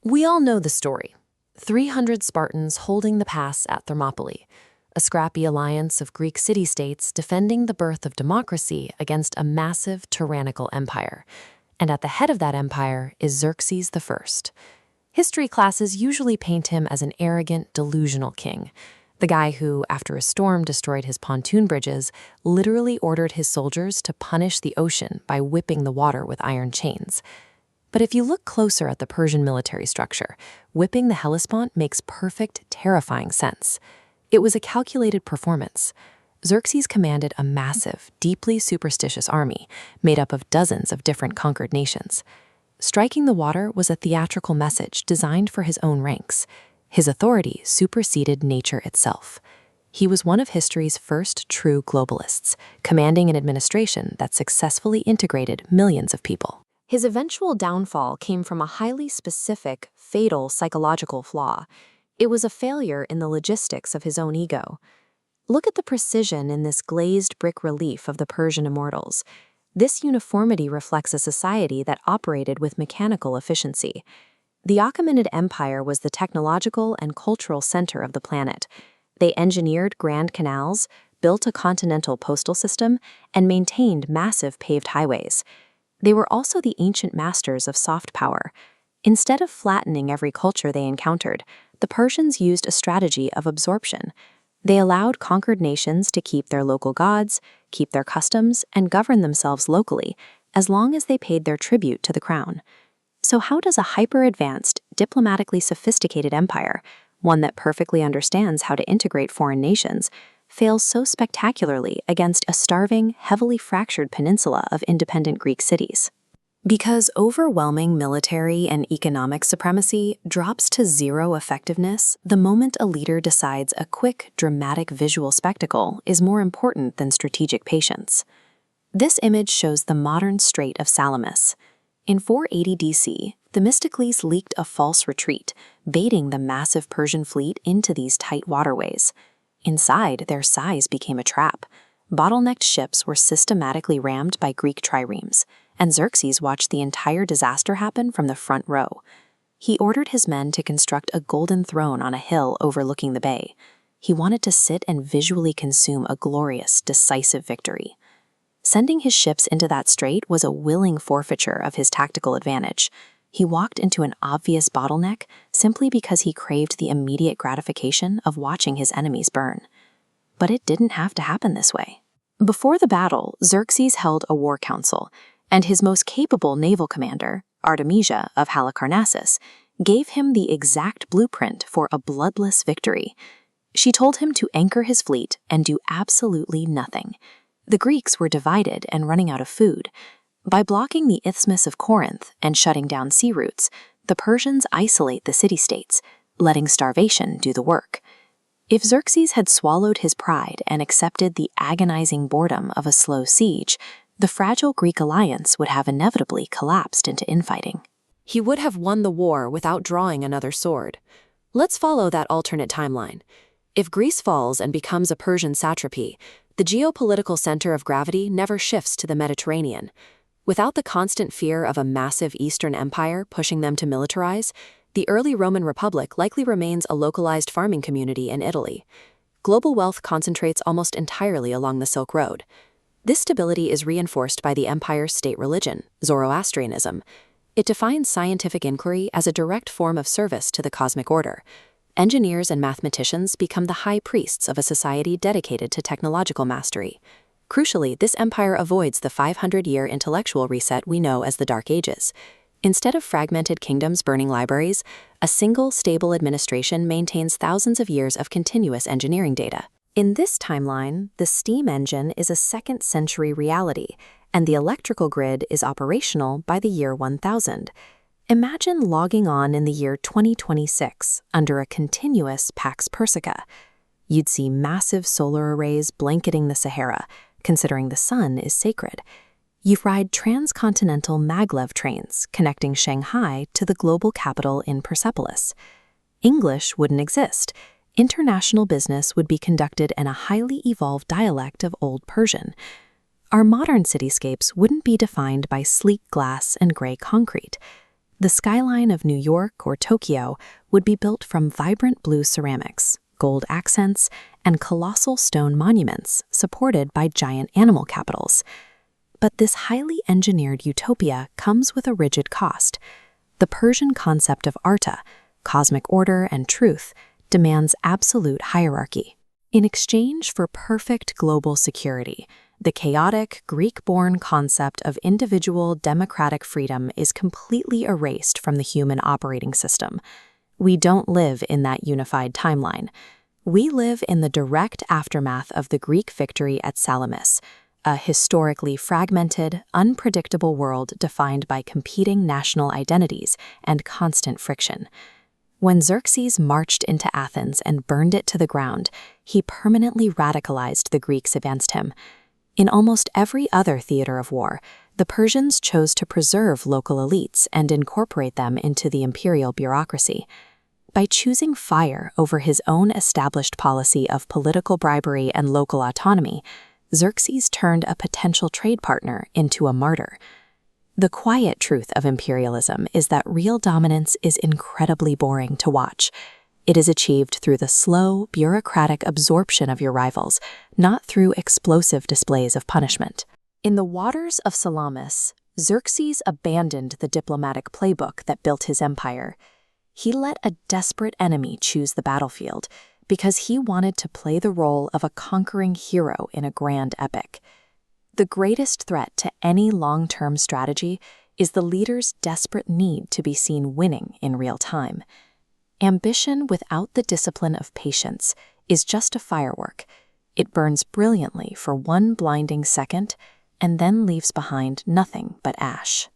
We all know the story. 300 Spartans holding the pass at Thermopylae, a scrappy alliance of Greek city-states defending the birth of democracy against a massive tyrannical empire. And at the head of that empire is Xerxes I. History classes usually paint him as an arrogant, delusional king, the guy who, after a storm destroyed his pontoon bridges, literally ordered his soldiers to punish the ocean by whipping the water with iron chains. But if you look closer at the Persian military structure, whipping the Hellespont makes perfect, terrifying sense. It was a calculated performance. Xerxes commanded a massive, deeply superstitious army made up of dozens of different conquered nations. Striking the water was a theatrical message designed for his own ranks. His authority superseded nature itself. He was one of history's first true globalists, commanding an administration that successfully integrated millions of people. His eventual downfall came from a highly specific, fatal psychological flaw. It was a failure in the logistics of his own ego. Look at the precision in this glazed brick relief of the Persian immortals. This uniformity reflects a society that operated with mechanical efficiency. The Achaemenid Empire was the technological and cultural center of the planet. They engineered grand canals, built a continental postal system, and maintained massive paved highways. They were also the ancient masters of soft power. Instead of flattening every culture they encountered, the Persians used a strategy of absorption. They allowed conquered nations to keep their local gods, keep their customs, and govern themselves locally, as long as they paid their tribute to the crown. So how does a hyper-advanced, diplomatically sophisticated empire, one that perfectly understands how to integrate foreign nations, fail so spectacularly against a starving, heavily fractured peninsula of independent Greek cities? Because overwhelming military and economic supremacy drops to zero effectiveness the moment a leader decides a quick, dramatic visual spectacle is more important than strategic patience. This image shows the modern Strait of Salamis. In 480 DC, Themistocles leaked a false retreat, baiting the massive Persian fleet into these tight waterways. Inside, their size became a trap. Bottlenecked ships were systematically rammed by Greek triremes, and Xerxes watched the entire disaster happen from the front row. He ordered his men to construct a golden throne on a hill overlooking the bay. He wanted to sit and visually consume a glorious, decisive victory. Sending his ships into that strait was a willing forfeiture of his tactical advantage. He walked into an obvious bottleneck simply because he craved the immediate gratification of watching his enemies burn. But it didn't have to happen this way. Before the battle, Xerxes held a war council, and his most capable naval commander, Artemisia of Halicarnassus, gave him the exact blueprint for a bloodless victory. She told him to anchor his fleet and do absolutely nothing. The Greeks were divided and running out of food. By blocking the Isthmus of Corinth and shutting down sea routes, the Persians isolate the city-states, letting starvation do the work. If Xerxes had swallowed his pride and accepted the agonizing boredom of a slow siege, the fragile Greek alliance would have inevitably collapsed into infighting. He would have won the war without drawing another sword. Let's follow that alternate timeline. If Greece falls and becomes a Persian satrapy, the geopolitical center of gravity never shifts to the Mediterranean. Without the constant fear of a massive Eastern empire pushing them to militarize, the early Roman Republic likely remains a localized farming community in Italy. Global wealth concentrates almost entirely along the Silk Road. This stability is reinforced by the empire's state religion, Zoroastrianism. It defines scientific inquiry as a direct form of service to the cosmic order. Engineers and mathematicians become the high priests of a society dedicated to technological mastery. Crucially, this empire avoids the 500-year intellectual reset we know as the Dark Ages. Instead of fragmented kingdoms burning libraries, a single, stable administration maintains thousands of years of continuous engineering data. In this timeline, the steam engine is a second-century reality, and the electrical grid is operational by the year 1000. Imagine logging on in the year 2026 under a continuous Pax Persica. You'd see massive solar arrays blanketing the Sahara, considering the sun is sacred. You ride transcontinental maglev trains connecting Shanghai to the global capital in Persepolis. English wouldn't exist. International business would be conducted in a highly evolved dialect of Old Persian. Our modern cityscapes wouldn't be defined by sleek glass and gray concrete. The skyline of New York or Tokyo would be built from vibrant blue ceramics, gold accents, and colossal stone monuments supported by giant animal capitals. But this highly engineered utopia comes with a rigid cost. The Persian concept of arta, cosmic order and truth, demands absolute hierarchy. In exchange for perfect global security, the chaotic, Greek-born concept of individual democratic freedom is completely erased from the human operating system. We don't live in that unified timeline. We live in the direct aftermath of the Greek victory at Salamis, a historically fragmented, unpredictable world defined by competing national identities and constant friction. When Xerxes marched into Athens and burned it to the ground, he permanently radicalized the Greeks against him. In almost every other theater of war, the Persians chose to preserve local elites and incorporate them into the imperial bureaucracy. By choosing fire over his own established policy of political bribery and local autonomy, Xerxes turned a potential trade partner into a martyr. The quiet truth of imperialism is that real dominance is incredibly boring to watch. It is achieved through the slow, bureaucratic absorption of your rivals, not through explosive displays of punishment. In the waters of Salamis, Xerxes abandoned the diplomatic playbook that built his empire. He let a desperate enemy choose the battlefield because he wanted to play the role of a conquering hero in a grand epic. The greatest threat to any long-term strategy is the leader's desperate need to be seen winning in real time. Ambition without the discipline of patience is just a firework. It burns brilliantly for one blinding second and then leaves behind nothing but ash.